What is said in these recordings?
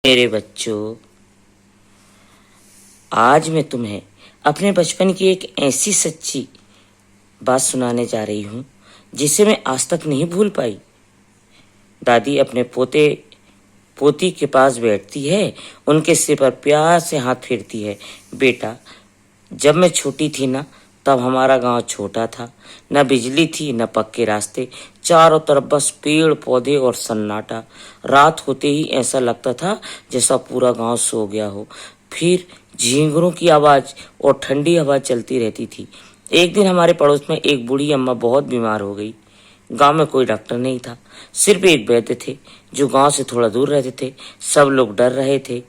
मेरे बच्चों, आज मैं तुम्हें अपने बचपन की एक ऐसी सच्ची बात सुनाने जा रही हूँ जिसे मैं आज तक नहीं भूल पाई। दादी अपने पोते पोती के पास बैठती है, उनके सिर पर प्यार से हाथ फेरती है। बेटा, जब मैं छोटी थी ना, तब हमारा गांव छोटा था। न बिजली थी, न पक्के रास्ते, चारों तरफ बस पेड़ पौधे और सन्नाटा। रात होते ही ऐसा लगता था जैसा पूरा गांव सो गया हो। फिर झींगरों की आवाज और ठंडी हवा चलती रहती थी। एक दिन हमारे पड़ोस में एक बूढ़ी अम्मा बहुत बीमार हो गई। गांव में कोई डॉक्टर नहीं था, सिर्फ एक वैद्य थे जो गांव से थोड़ा दूर रहते थे। सब लोग डर रहे थे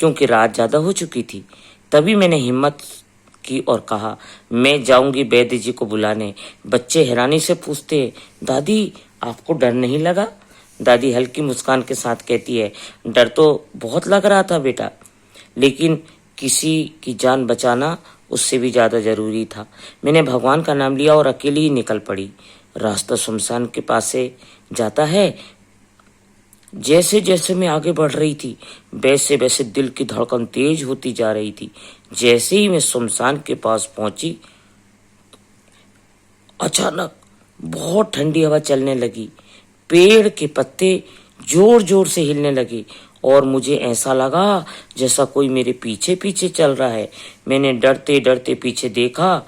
क्योंकि रात ज्यादा हो चुकी थी। तभी मैंने हिम्मत की और कहा, मैं जाऊंगी वैद्य जी को बुलाने। बच्चे हैरानी से पूछते, दादी आपको डर नहीं लगा? दादी हल्की मुस्कान के साथ कहती है, डर तो बहुत लग रहा था बेटा, लेकिन किसी की जान बचाना उससे भी ज्यादा जरूरी था। मैंने भगवान का नाम लिया और अकेली ही निकल पड़ी। रास्ता शमशान के पास से जाता है। जैसे जैसे मैं आगे बढ़ रही थी, वैसे वैसे दिल की धड़कन तेज होती जा रही थी। जैसे ही मैं शमशान के पास पहुंची, अचानक बहुत ठंडी हवा चलने लगी। पेड़ के पत्ते जोर जोर से हिलने लगे और मुझे ऐसा लगा जैसा कोई मेरे पीछे पीछे चल रहा है। मैंने डरते डरते पीछे देखा,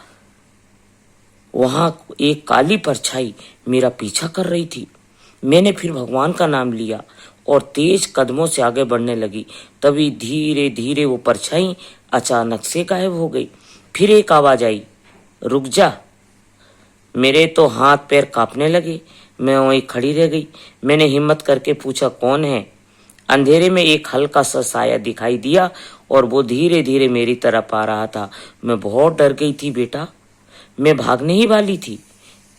वहां एक काली परछाई मेरा पीछा कर रही थी। मैंने फिर भगवान का नाम लिया और तेज कदमों से आगे बढ़ने लगी। तभी धीरे धीरे वो परछाई अचानक से गायब हो गई। फिर एक आवाज आई, रुक जा। मेरे तो हाथ पैर कांपने लगे। मैं वहीं खड़ी रह गई। मैंने हिम्मत करके पूछा, कौन है? अंधेरे में एक हल्का सा साया दिखाई दिया और वो धीरे धीरे मेरी तरफ आ रहा था। मैं बहुत डर गई थी बेटा, मैं भागने ही वाली थी।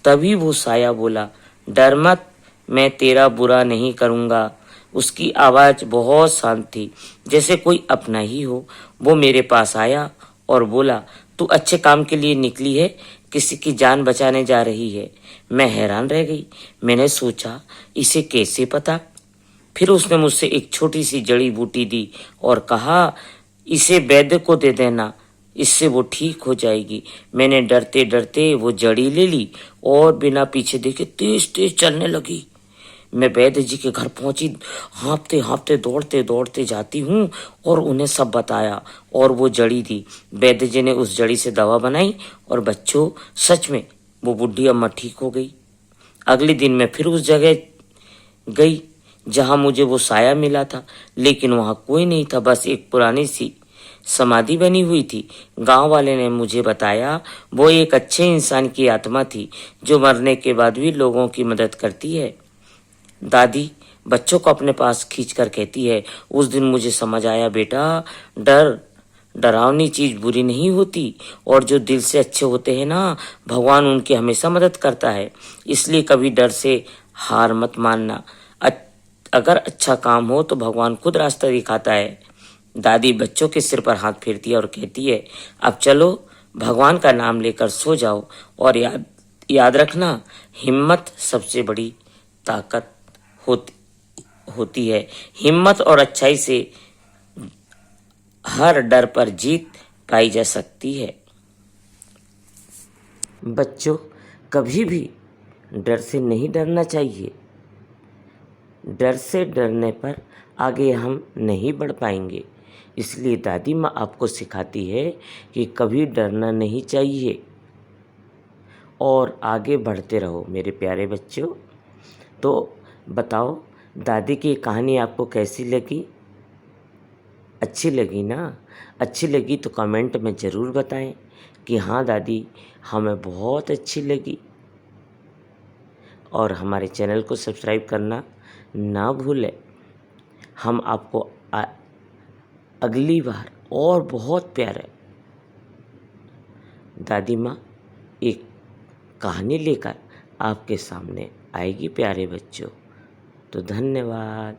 तभी वो साया बोला, डर मत, मैं तेरा बुरा नहीं करूंगा। उसकी आवाज बहुत शांत थी, जैसे कोई अपना ही हो। वो मेरे पास आया और बोला, तू अच्छे काम के लिए निकली है, किसी की जान बचाने जा रही है। मैं हैरान रह गई। मैंने सोचा, इसे कैसे पता? फिर उसने मुझसे एक छोटी सी जड़ी बूटी दी और कहा, इसे वैद्य को दे देना, इससे वो ठीक हो जाएगी। मैंने डरते डरते वो जड़ी ले ली और बिना पीछे देखे तेज तेज चलने लगी। मैं वैद्य जी के घर पहुंची। हाँफते हाँफते दौड़ते दौड़ते जाती हूँ और उन्हें सब बताया और वो जड़ी दी। वैद्य जी ने उस जड़ी से दवा बनाई और बच्चों, सच में वो बुढ़ी अम्मा ठीक हो गई। अगले दिन मैं फिर उस जगह गई जहां मुझे वो साया मिला था, लेकिन वहां कोई नहीं था, बस एक पुरानी सी समाधि बनी हुई थी। गांव वाले ने मुझे बताया वो एक अच्छे इंसान की आत्मा थी जो मरने के बाद भी लोगों की मदद करती है। दादी बच्चों को अपने पास खींचकर कहती है, उस दिन मुझे समझ आया बेटा, डर डरावनी चीज बुरी नहीं होती और जो दिल से अच्छे होते हैं ना, भगवान उनकी हमेशा मदद करता है। इसलिए कभी डर से हार मत मानना। अगर अच्छा काम हो तो भगवान खुद रास्ता दिखाता है। दादी बच्चों के सिर पर हाथ फेरती है और कहती है, अब चलो भगवान का नाम लेकर सो जाओ और याद याद रखना, हिम्मत सबसे बड़ी ताकत होती होती है। हिम्मत और अच्छाई से हर डर पर जीत पाई जा सकती है। बच्चों, कभी भी डर से नहीं डरना चाहिए। डर से डरने पर आगे हम नहीं बढ़ पाएंगे। इसलिए दादी माँ आपको सिखाती है कि कभी डरना नहीं चाहिए और आगे बढ़ते रहो मेरे प्यारे बच्चों। तो बताओ, दादी की कहानी आपको कैसी लगी? अच्छी लगी ना? अच्छी लगी तो कमेंट में ज़रूर बताएं कि हाँ दादी, हमें बहुत अच्छी लगी। और हमारे चैनल को सब्सक्राइब करना ना भूलें। हम आपको अगली बार और बहुत प्यारे दादी माँ एक कहानी लेकर आपके सामने आएगी प्यारे बच्चों। तो धन्यवाद।